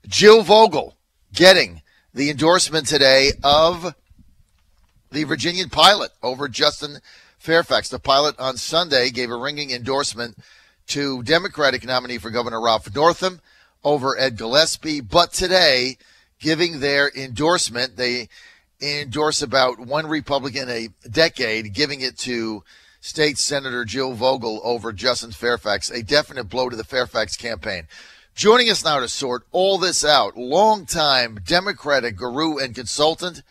Jill Vogel getting the endorsement today of the Virginian pilot over Justin Fairfax. The pilot on Sunday gave a ringing endorsement to Democratic nominee for Governor Ralph Northam over Ed Gillespie. But today, giving their endorsement, they endorse about one Republican a decade, giving it to State Senator Jill Vogel over Justin Fairfax, a definite blow to the Fairfax campaign. Joining us now to sort all this out, longtime Democratic guru and consultant,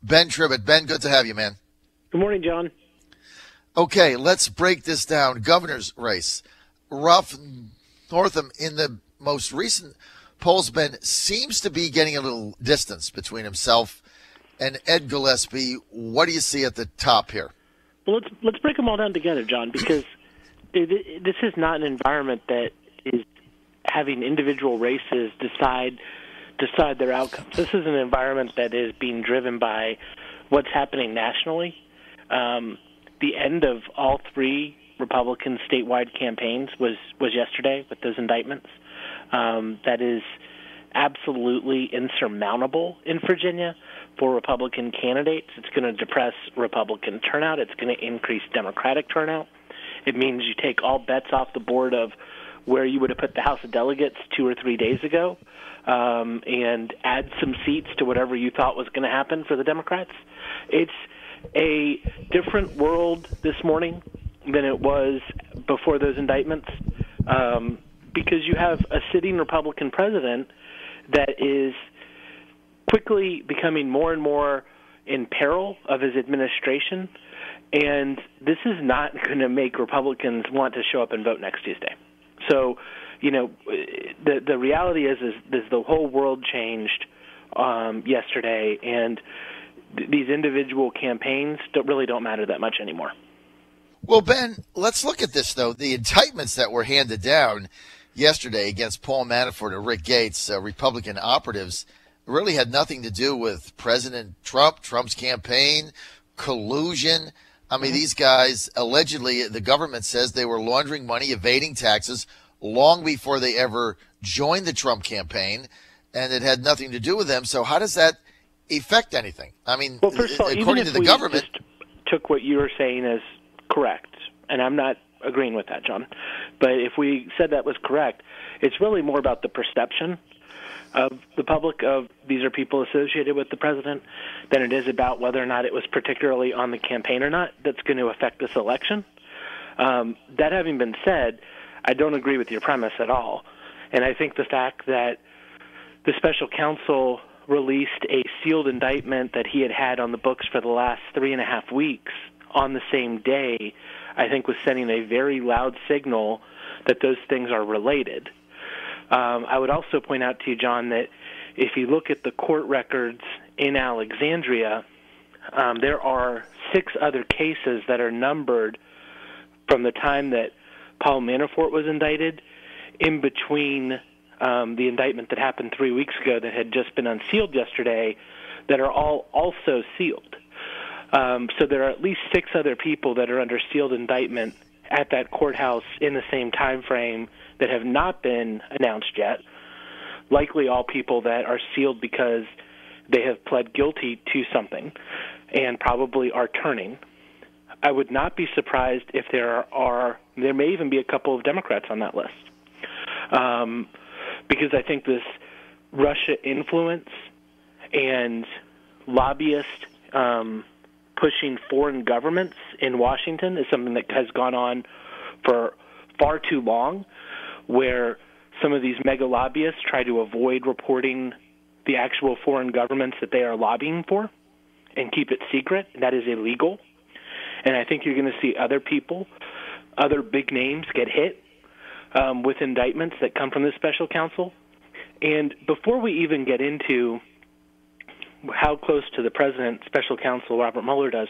Ben Tribbett. Ben, good to have you, man. Good morning, John. Okay, let's break this down. Governor's race. Ralph Northam, in the most recent polls, Ben, seems to be getting a little distance between himself and Ed Gillespie. What do you see at the top here? Well, let's break them all down together, John, because this is not an environment that is having individual races decide their outcomes. This is an environment that is being driven by what's happening nationally. The end of all three Republican statewide campaigns was yesterday with those indictments. That is absolutely insurmountable in Virginia for Republican candidates. It's going to depress Republican turnout. It's going to increase Democratic turnout. It means you take all bets off the board of where you would have put the House of Delegates 2 or 3 days ago, and add some seats to whatever you thought was going to happen for the Democrats. It's a different world this morning than it was before those indictments, because you have a sitting Republican president that is quickly becoming more and more in peril of his administration, and this is not going to make Republicans want to show up and vote next Tuesday. So, you know, the reality is the whole world changed yesterday, and these individual campaigns really don't matter that much anymore. Well, Ben, let's look at this, though. The indictments that were handed down yesterday against Paul Manafort and Rick Gates, Republican operatives, really had nothing to do with President Trump, Trump's campaign, collusion. I mean, these guys, allegedly, the government says they were laundering money, evading taxes long before they ever joined the Trump campaign, and it had nothing to do with them. So how does that affect anything? I mean, well, first of all, according to the government, just took what you were saying as correct, and I'm not agreeing with that, John, but if we said that was correct, it's really more about the perception of the public of these are people associated with the president than it is about whether or not it was particularly on the campaign or not that's going to affect this election. That having been said, I don't agree with your premise at all. And I think the fact that the special counsel released a sealed indictment that he had on the books for the last 3.5 weeks on the same day, I think was sending a very loud signal that those things are related. I would also point out to you, John, that if you look at the court records in Alexandria, there are 6 other cases that are numbered from the time that Paul Manafort was indicted in between the indictment that happened 3 weeks ago that had just been unsealed yesterday that are all also sealed. So there are at least 6 other people that are under sealed indictment at that courthouse in the same time frame that have not been announced yet, likely all people that are sealed because they have pled guilty to something and probably are turning. I would not be surprised if there may even be a couple of Democrats on that list, because I think this Russia influence and lobbyist pushing foreign governments in Washington is something that has gone on for far too long, where some of these mega lobbyists try to avoid reporting the actual foreign governments that they are lobbying for and keep it secret. That is illegal. And I think you're going to see other people, other big names get hit with indictments that come from the special counsel. And before we even get into how close to the president special counsel Robert Mueller does,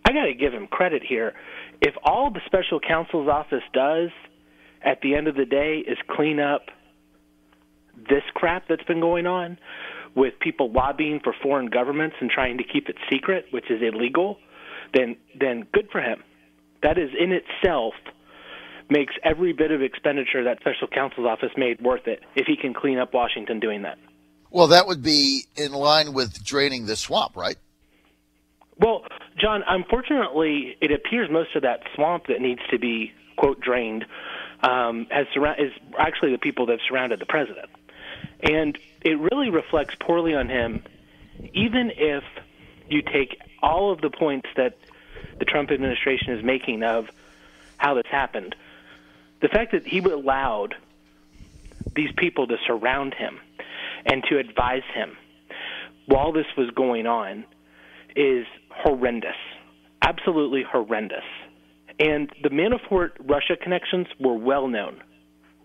I got to give him credit here. If all the special counsel's office does at the end of the day is clean up this crap that's been going on with people lobbying for foreign governments and trying to keep it secret, which is illegal, then good for him. That is in itself makes every bit of expenditure that special counsel's office made worth it if he can clean up Washington doing that. Well, that would be in line with draining the swamp, right? Well, John, unfortunately, it appears most of that swamp that needs to be, quote, drained is actually the people that have surrounded the president. And it really reflects poorly on him, even if you take all of the points that the Trump administration is making of how this happened. The fact that he allowed these people to surround him and to advise him while this was going on is horrendous, absolutely horrendous. And the Manafort-Russia connections were well known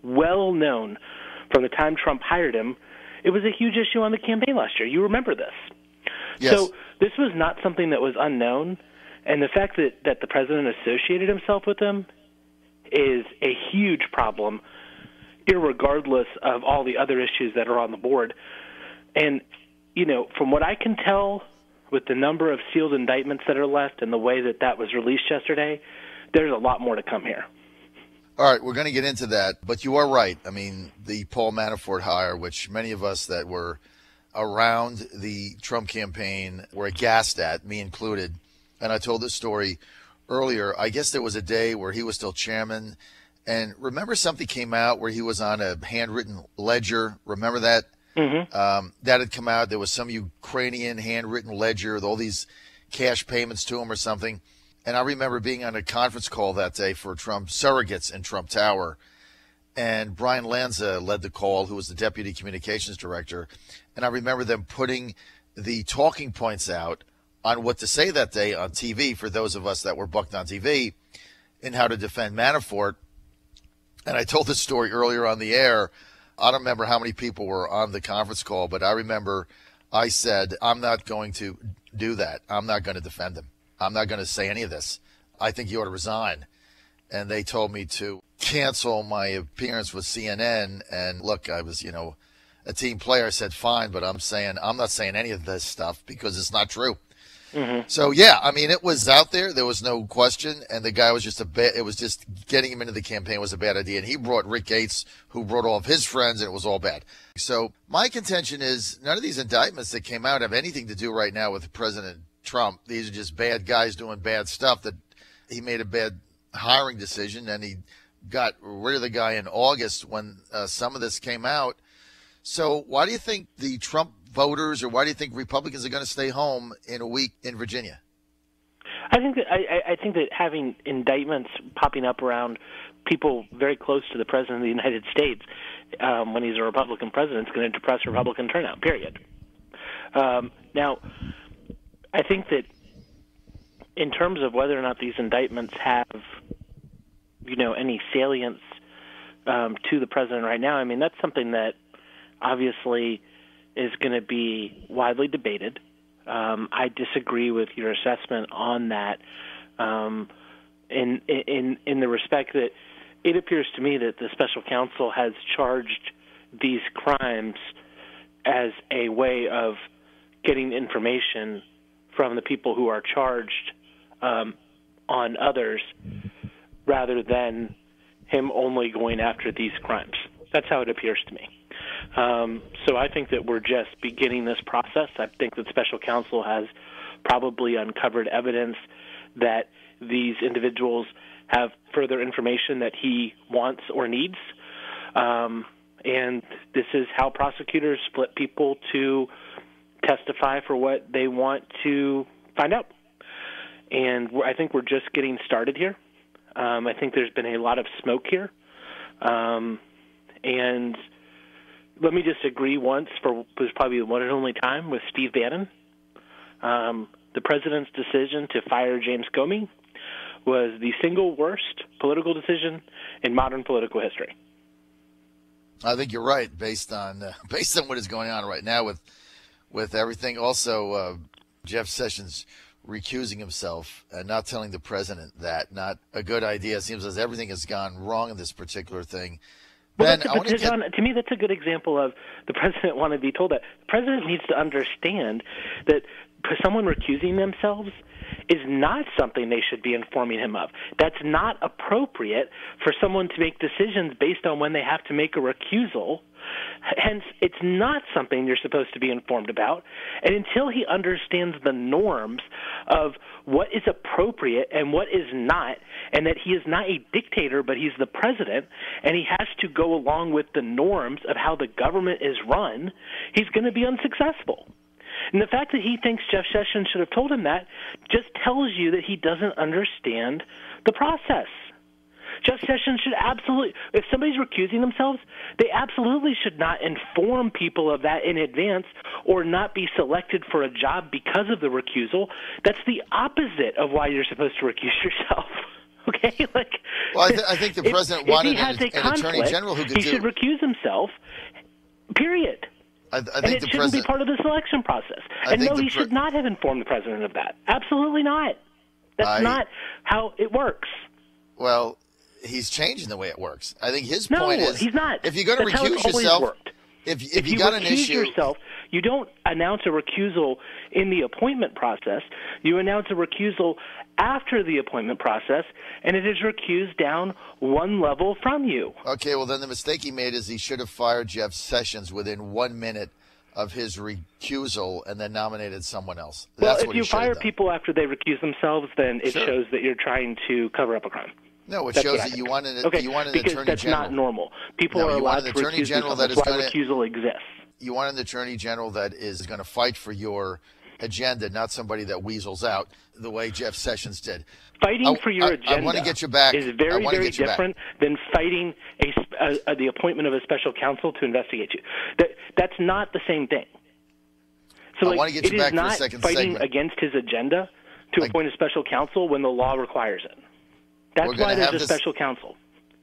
from the time Trump hired him. It was a huge issue on the campaign last year. You remember this. Yes. So this was not something that was unknown, and the fact that the president associated himself with them is a huge problem, irregardless of all the other issues that are on the board. And, from what I can tell, with the number of sealed indictments that are left and the way that was released yesterday, there's a lot more to come here. All right, we're going to get into that, but you are right. I mean, the Paul Manafort hire, which many of us that were around the Trump campaign were aghast at, me included. And I told this story earlier. I guess there was a day where he was still chairman. And remember something came out where he was on a handwritten ledger? Remember that? Mm-hmm. That had come out. There was some Ukrainian handwritten ledger with all these cash payments to him or something. And I remember being on a conference call that day for Trump surrogates in Trump Tower. And Brian Lanza led the call, who was the deputy communications director. And I remember them putting the talking points out on what to say that day on TV for those of us that were bucked on TV in how to defend Manafort. And I told this story earlier on the air. I don't remember how many people were on the conference call, but I remember I said, I'm not going to do that. I'm not going to defend him. I'm not going to say any of this. I think he ought to resign. And they told me to cancel my appearance with CNN. And look, I was, a team player. I said, fine, but I'm not saying any of this stuff because it's not true. Mm-hmm. So, yeah, I mean, it was out there. There was no question. And the guy was it was just getting him into the campaign was a bad idea. And he brought Rick Gates, who brought all of his friends, and it was all bad. So my contention is none of these indictments that came out have anything to do right now with President Trump. These are just bad guys doing bad stuff that he made a bad hiring decision, and he got rid of the guy in August when some of this came out. So why do you think the Trump voters, or why do you think Republicans are going to stay home in a week in Virginia? I think that having indictments popping up around people very close to the president of the United States when he's a Republican president is going to depress Republican turnout, period. Now, I think that in terms of whether or not these indictments have, any salience to the president right now, I mean, that's something that obviously is going to be widely debated. I disagree with your assessment on that in the respect that it appears to me that the special counsel has charged these crimes as a way of getting information from the people who are charged on others rather than him only going after these crimes. That's how it appears to me. So I think that we're just beginning this process. I think that special counsel has probably uncovered evidence that these individuals have further information that he wants or needs. And this is how prosecutors split people to testify for what they want to find out. And I think we're just getting started here. I think there's been a lot of smoke here. And let me just agree was probably the one and only time with Steve Bannon. The president's decision to fire James Comey was the single worst political decision in modern political history. I think you're right, based on what is going on right now with everything. Also, Jeff Sessions recusing himself and not telling the president that, not a good idea. It seems as everything has gone wrong in this particular thing. Well, John, to me, that's a good example of the president wanting to be told that. The president needs to understand that someone recusing themselves is not something they should be informing him of. That's not appropriate for someone to make decisions based on when they have to make a recusal. Hence, it's not something you're supposed to be informed about. And until he understands the norms of what is appropriate and what is not, and that he is not a dictator, but he's the president, and he has to go along with the norms of how the government is run, he's going to be unsuccessful. And the fact that he thinks Jeff Sessions should have told him that just tells you that he doesn't understand the process. Jeff Sessions should absolutely, if somebody's recusing themselves, they absolutely should not inform people of that in advance or not be selected for a job because of the recusal. That's the opposite of why you're supposed to recuse yourself. Okay? Well, I think the president wanted an attorney general who could he should recuse himself, period. I think and it shouldn't be part of the selection process. And no, he should not have informed the president of that. Absolutely not. That's not how it works. Well, he's changing the way it works. I think his point is, he's not. If you're going to recuse yourself, if you got an issue, yourself, you don't announce a recusal in the appointment process. You announce a recusal after the appointment process, and it is recused down one level from you. Okay, well, then the mistake he made is he should have fired Jeff Sessions within 1 minute of his recusal and then nominated someone else. Well, if you fire people after they recuse themselves, then it shows that you're trying to cover up a crime. No, it shows that you want an attorney general. Because that's not normal. People are allowed to recuse themselves. That's why recusal exists. You want an attorney general that is going to fight for your agenda, not somebody that weasels out the way Jeff Sessions did. Fighting for your agenda I want to get you back. Is very, very different than fighting the appointment of a special counsel to investigate you. That's not the same thing. So I want to get you back for a second segment. It is not segment. fighting against his agenda to appoint a special counsel when the law requires it. That's why there's a special counsel,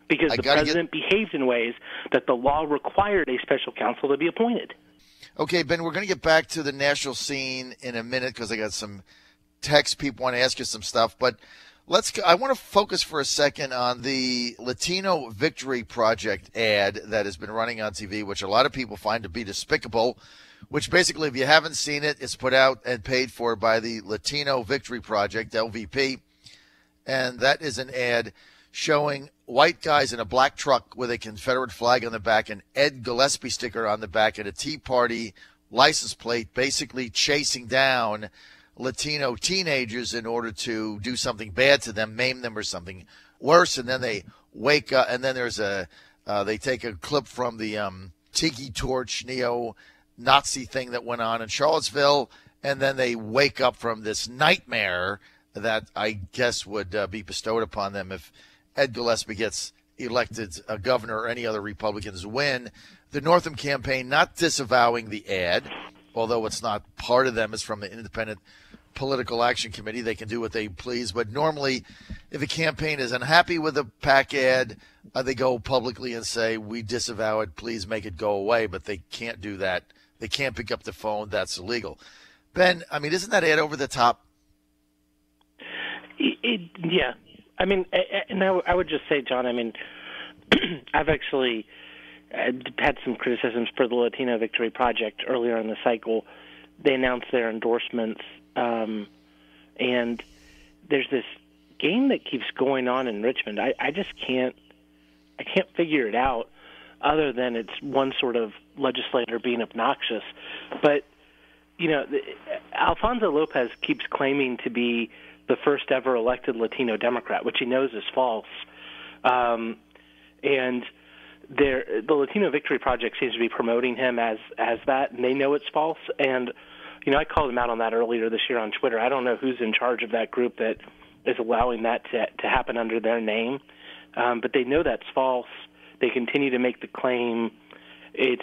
because the president behaved in ways that the law required a special counsel to be appointed. Okay, Ben, we're going to get back to the national scene in a minute because I got some text. People want to ask you some stuff, but I want to focus for a second on the Latino Victory Project ad that has been running on TV, which a lot of people find to be despicable, which basically, if you haven't seen it, it's put out and paid for by the Latino Victory Project, LVP. And that is an ad showing white guys in a black truck with a Confederate flag on the back, an Ed Gillespie sticker on the back, and a Tea Party license plate, basically chasing down Latino teenagers in order to do something bad to them, maim them or something worse. And then they wake up, and then there's they take a clip from the Tiki Torch neo-Nazi thing that went on in Charlottesville, and then they wake up from this nightmare that I guess would be bestowed upon them if Ed Gillespie gets elected a governor or any other Republicans win. The Northam campaign not disavowing the ad, although it's not part of them. It's from the Independent Political Action Committee. They can do what they please. But normally, if a campaign is unhappy with a PAC ad, they go publicly and say, we disavow it. Please make it go away. But they can't do that. They can't pick up the phone. That's illegal. Ben, I mean, isn't that ad over the top? Yeah. I mean, and I would just say, John, I mean, I've actually had some criticisms for the Latino Victory Project earlier in the cycle. They announced their endorsements, and there's this game that keeps going on in Richmond. I just can't figure it out other than it's one sort of legislator being obnoxious. But, you know, Alfonso Lopez keeps claiming to be the first ever elected Latino Democrat, which he knows is false. And the Latino Victory Project seems to be promoting him as that, and they know it's false. And, you know, I called him out on that earlier this year on Twitter. I don't know who's in charge of that group that is allowing that to happen under their name, but they know that's false. They continue to make the claim. It's,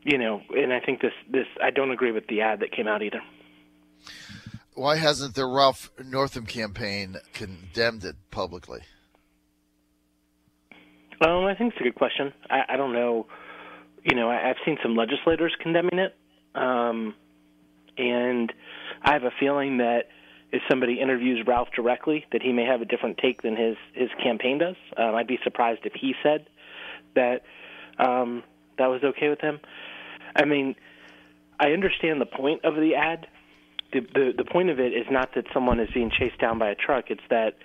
you know, and I think this I don't agree with the ad that came out either. Why hasn't the Ralph Northam campaign condemned it publicly? I think it's a good question. I don't know. You know, I've seen some legislators condemning it, and I have a feeling that if somebody interviews Ralph directly, that he may have a different take than his campaign does. I'd be surprised if he said that that was okay with him. I mean, I understand the point of the ad. The point of it is not that someone is being chased down by a truck. It's that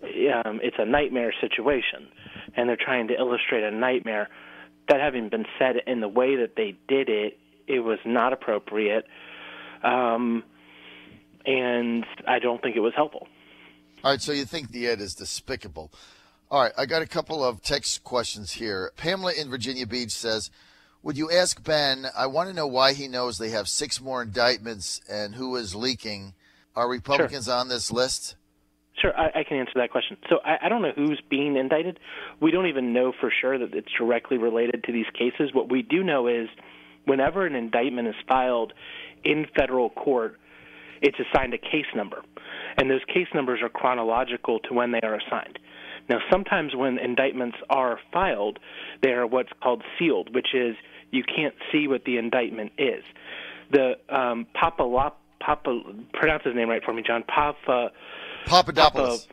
it's a nightmare situation, and they're trying to illustrate a nightmare. That having been said, in the way that they did it, it was not appropriate, and I don't think it was helpful. All right, so you think the ad is despicable. All right, I got a couple of text questions here. Pamela in Virginia Beach says, would you ask Ben, I want to know why he knows they have 6 more indictments and who is leaking. Are Republicans on this list? Sure, I can answer that question. So I don't know who's being indicted. We don't even know for sure that it's directly related to these cases. What we do know is whenever an indictment is filed in federal court, it's assigned a case number. And those case numbers are chronological to when they are assigned. Now, sometimes when indictments are filed, they are what's called sealed, which is you can't see what the indictment is. The pronounce his name right for me, John. Papadopoulos.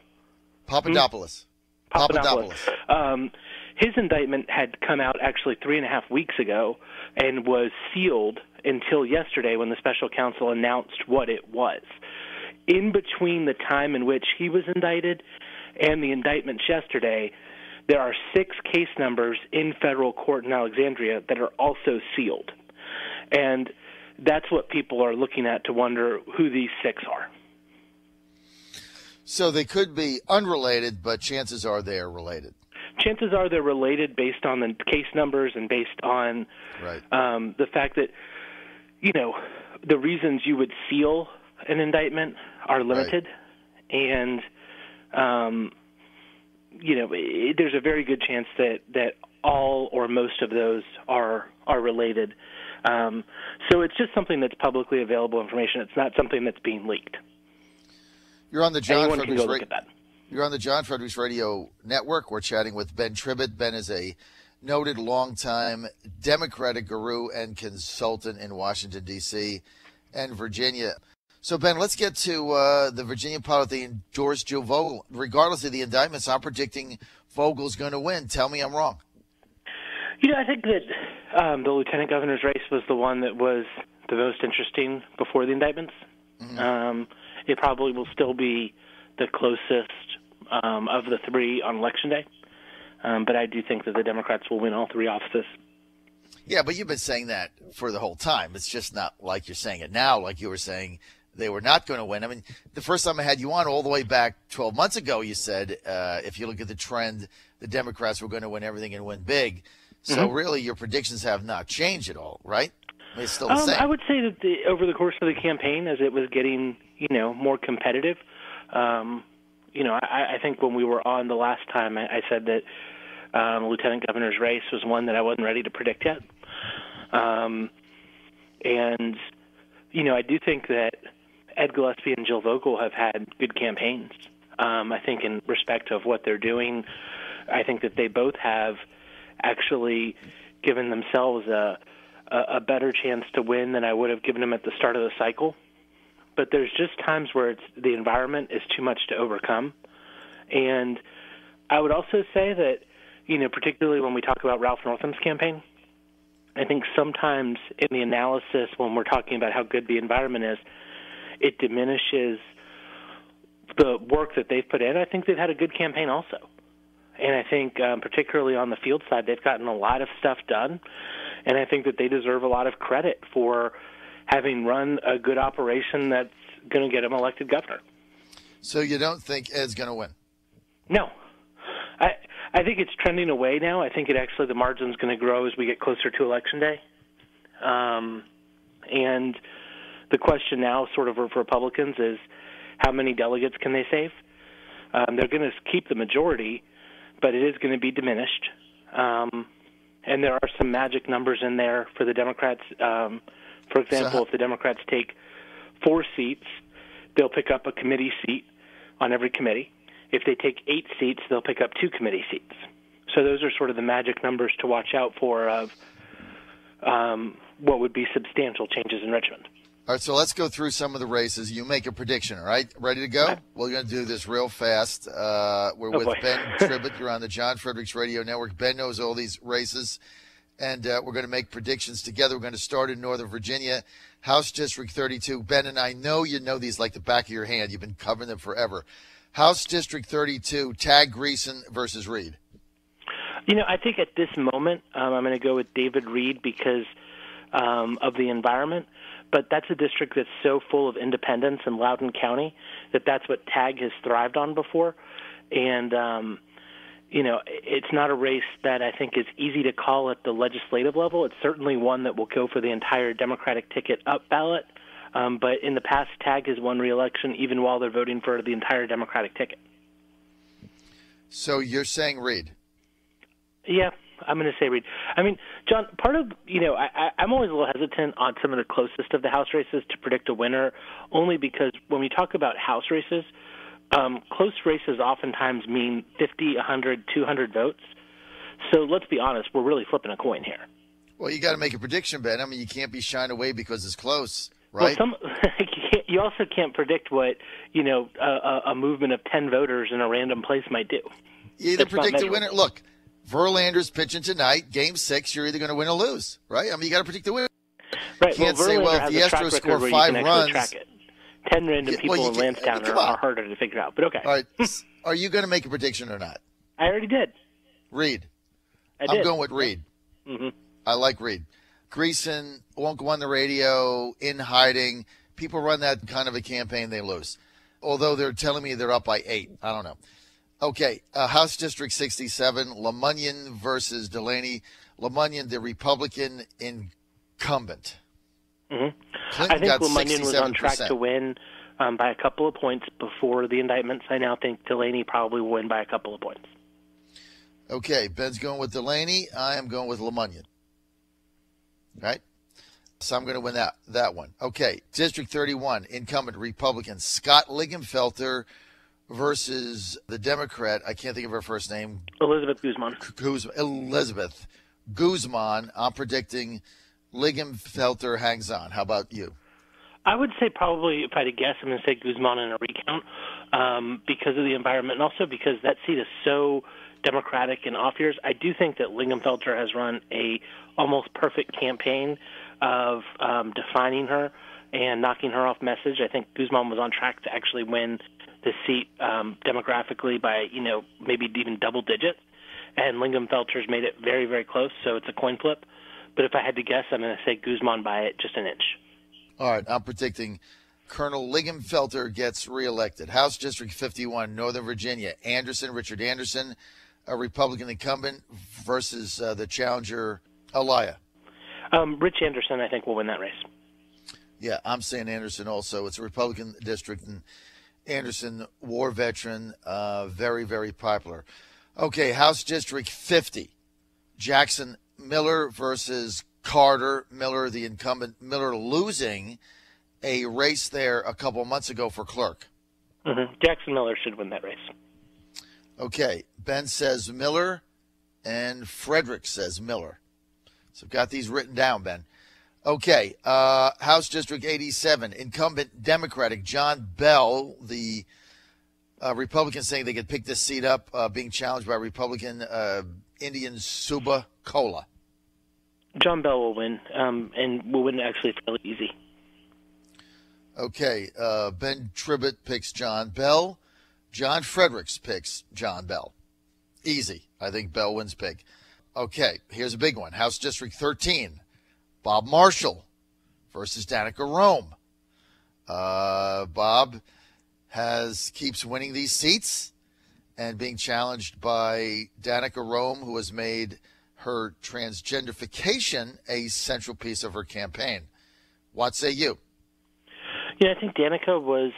His indictment had come out actually 3.5 weeks ago and was sealed until yesterday when the special counsel announced what it was. In between the time in which he was indicted and the indictments yesterday, there are 6 case numbers in federal court in Alexandria that are also sealed. And that's what people are looking at to wonder who these 6 are. So they could be unrelated, but chances are they are related. Chances are they're related based on the case numbers and based on the fact that, the reasons you would seal an indictment are limited. Right. And, there's a very good chance that all or most of those are related. So it's just something that's publicly available information. It's not something that's being leaked. You're on the John Fredericks Radio Network. We're chatting with Ben Tribbett. Ben is a noted longtime Democratic guru and consultant in Washington, D.C. and Virginia. So, Ben, let's get to the Virginia pilot. They endorsed Joe Vogel. Regardless of the indictments, I'm predicting Vogel's going to win. Tell me I'm wrong. I think that the lieutenant governor's race was the one that was the most interesting before the indictments. Mm-hmm. It probably will still be the closest of the 3 on Election Day. But I do think that the Democrats will win all 3 offices. Yeah, but you've been saying that for the whole time. It's just not like you're saying it now, like you were saying they were not going to win. I mean, the first time I had you on all the way back 12 months ago, you said if you look at the trend, the Democrats were going to win everything and win big. So really your predictions have not changed at all, right? I mean, it's still the same. I would say that over the course of the campaign, as it was getting, more competitive, I think when we were on the last time, I said that the lieutenant governor's race was one that I wasn't ready to predict yet. I do think that Ed Gillespie and Jill Vogel have had good campaigns. I think in respect of what they're doing, I think that they both have actually given themselves a better chance to win than I would have given them at the start of the cycle. But there's just times where the environment is too much to overcome. And I would also say that, particularly when we talk about Ralph Northam's campaign, I think sometimes in the analysis when we're talking about how good the environment is, it diminishes the work that they've put in. I think they've had a good campaign also. And I think particularly on the field side, they've gotten a lot of stuff done. And I think that they deserve a lot of credit for having run a good operation that's going to get them elected governor. So you don't think Ed's going to win? No. I think it's trending away now. I think the margin's going to grow as we get closer to Election Day. And the question now sort of for Republicans is how many delegates can they save? They're going to keep the majority, but it is going to be diminished. And there are some magic numbers in there for the Democrats. For example, if the Democrats take 4 seats, they'll pick up a committee seat on every committee. If they take 8 seats, they'll pick up 2 committee seats. So those are sort of the magic numbers to watch out for of what would be substantial changes in Richmond. All right, so let's go through some of the races. You make a prediction, all right? Ready to go? Okay. We're going to do this real fast. We're with Ben Tribbett. You're on the John Fredericks Radio Network. Ben knows all these races. and we're going to make predictions together. We're going to start in Northern Virginia, House District 32. Ben, and I know you know these like the back of your hand. You've been covering them forever. House District 32, Tag Greason versus Reed. I think at this moment I'm going to go with David Reed because of the environment. But that's a district that's so full of independents in Loudoun County that's what Tag has thrived on before. And, it's not a race that I think is easy to call at the legislative level. It's certainly one that will go for the entire Democratic ticket up ballot. But in the past, Tag has won re-election even while they're voting for the entire Democratic ticket. So you're saying Reed? Yeah, I'm going to say Reed. I mean, John, part of, I'm always a little hesitant on some of the closest of the House races to predict a winner, only because when we talk about House races, close races oftentimes mean 50, 100, 200 votes. So let's be honest, we're really flipping a coin here. Well, you got to make a prediction, Ben. I mean, you can't be shined away because it's close, right? Well, you also can't predict what, a movement of 10 voters in a random place might do. You either predict the winner. Look, Verlander's pitching tonight, Game 6. You're either going to win or lose, right? I mean, you got to predict the winner. Right. You can't say, well, if the Astros score 5 runs. 10 random people in Lansdowne are harder to figure out, but okay. All right. Are you going to make a prediction or not? I already did. Reed. I'm going with Reed. Mm-hmm. I like Reed. Greason won't go on the radio, in hiding. People run that kind of a campaign, they lose. Although they're telling me they're up by 8. I don't know. Okay, House District 67, LeMunyon versus Delaney. LeMunyon, the Republican incumbent. Mm-hmm. I think LeMunyon was on track to win by a couple of points before the indictments. I now think Delaney probably will win by a couple of points. Okay, Ben's going with Delaney. I am going with LeMunyon. Right? So I'm going to win that one. Okay, District 31, incumbent Republican Scott Lingenfelter versus the Democrat. I can't think of her first name. Elizabeth Guzman. Elizabeth Guzman. I'm predicting Lingenfelter hangs on. How about you? I would say probably, if I had to guess, I'm going to say Guzman in a recount because of the environment and also because that seat is so Democratic in off years. I do think that Lingenfelter has run a almost perfect campaign of defining her and knocking her off message. I think Guzman was on track to actually win the seat demographically by, maybe even double digits. And Lingenfelter's made it very, very close, so it's a coin flip. But if I had to guess, I'm going to say Guzman by it just an inch. All right, I'm predicting Colonel Lingenfelter gets reelected. House District 51, Northern Virginia. Richard Anderson, a Republican incumbent versus the challenger, Elia. Rich Anderson, I think, will win that race. Yeah, I'm saying Anderson also. It's a Republican district, and Anderson, war veteran, very, very popular. Okay, House District 50, Jackson Miller versus Carter. Miller, the incumbent. Miller losing a race there a couple months ago for clerk. Mm-hmm. Jackson Miller should win that race. Okay, Ben says Miller, and Frederick says Miller. So I've got these written down, Ben. Okay, House District 87, incumbent Democratic John Bell, the Republican saying they could pick this seat up, being challenged by Republican Indian Suba Cola. John Bell will win, and will win actually fairly easy. Okay, Ben Tribbett picks John Bell. John Fredericks picks John Bell. Easy. I think Bell wins big. Okay, here's a big one. House District 13, Bob Marshall versus Danica Rome. Bob keeps winning these seats and being challenged by Danica Rome, who has made her transgenderification a central piece of her campaign. What say you? Yeah, I think Danica was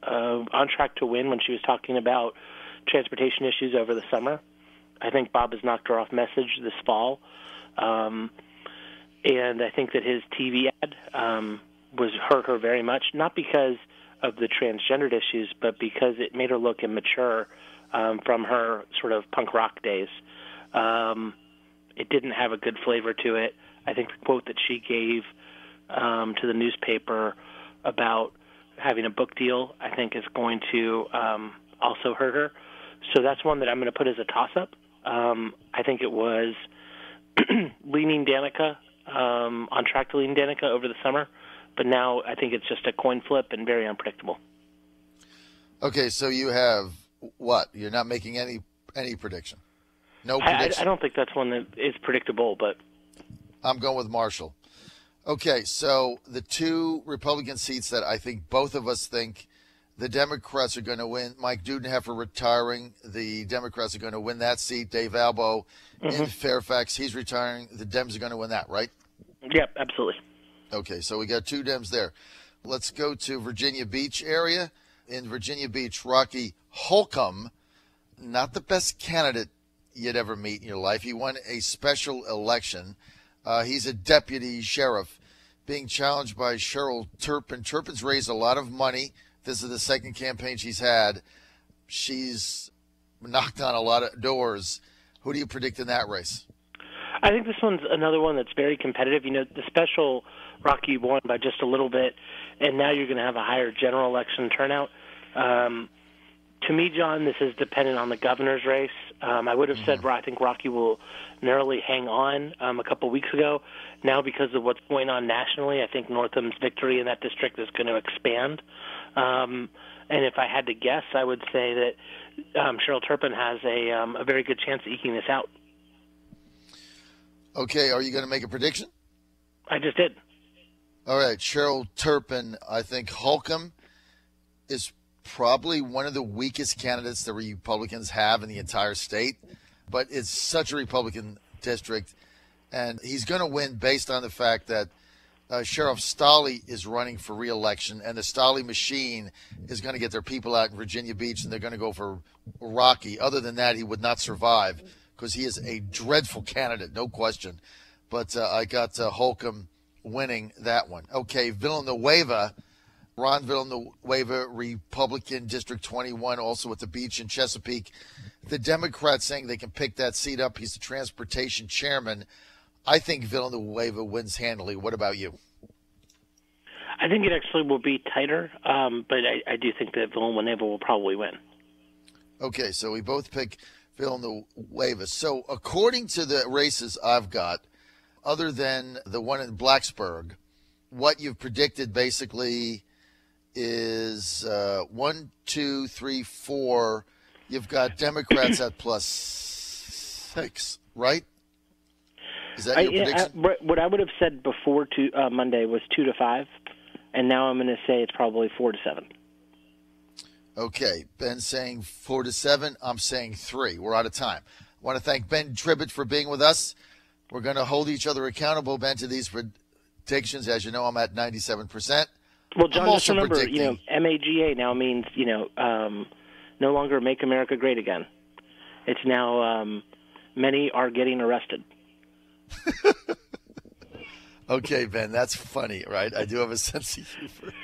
on track to win when she was talking about transportation issues over the summer. I think Bob has knocked her off message this fall. And I think that his TV ad hurt her very much, not because of the transgendered issues, but because it made her look immature from her sort of punk rock days. It didn't have a good flavor to it. I think the quote that she gave to the newspaper about having a book deal, I think is going to also hurt her. So that's one that I'm going to put as a toss-up. I think it was leaning Danica, on track to lean Danica over the summer, but now I think it's just a coin flip and very unpredictable. Okay, so you have what? You're not making any prediction? No prediction? I don't think that's one that is predictable, but I'm going with Marshall. Okay, so the two Republican seats that I think both of us think the Democrats are going to win. Mike Dudenheffer retiring. The Democrats are going to win that seat. Dave Albo in Fairfax, he's retiring. The Dems are going to win that, right? Yep, absolutely. Okay, so we got two Dems there. Let's go to Virginia Beach area. In Virginia Beach, Rocky Holcomb, not the best candidate you'd ever meet in your life. He won a special election. He's a deputy sheriff being challenged by Cheryl Turpin. Turpin's raised a lot of money. This is the second campaign she's had. She's knocked on a lot of doors. Who do you predict in that race? I think this one's another one that's very competitive. You know, the special Rocky won by just a little bit, and now you're going to have a higher general election turnout. To me, John, this is dependent on the governor's race. I would have said I think Rocky will narrowly hang on a couple weeks ago. Now, because of what's going on nationally, I think Northam's victory in that district is going to expand. And if I had to guess, I would say that Cheryl Turpin has a very good chance of eking this out. Okay, are you going to make a prediction? I just did. All right, Cheryl Turpin. I think Holcomb is probably one of the weakest candidates the Republicans have in the entire state, but it's such a Republican district, and he's going to win based on the fact that Sheriff Stolley is running for re-election, and the Stolley machine is going to get their people out in Virginia Beach, and they're going to go for Rocky. Other than that, he would not survive because he is a dreadful candidate, no question. But I got Holcomb winning that one. Okay, Villanueva. Ron Villanueva, Republican, District 21, also at the beach in Chesapeake. The Democrats saying they can pick that seat up. He's the transportation chairman. I think Villanueva wins handily. What about you? I think it actually will be tighter, but I do think that Villanueva will probably win. Okay, so we both pick Villanueva. So according to the races I've got, other than the one in Blacksburg, what you've predicted basically is 1, 2, 3, 4. You've got Democrats at +6, right? Is that your prediction? What I would have said before Monday was 2 to 5, and now I'm going to say it's probably 4 to 7. Okay, Ben's saying 4 to 7. I'm saying 3. We're out of time. I want to thank Ben Tribbett for being with us. We're going to hold each other accountable, Ben, to these predictions. As you know, I'm at 97%. Well, John, just remember, MAGA now means, no longer Make America Great Again. It's now many are getting arrested. Okay, Ben, that's funny, right? I do have a sense of humor.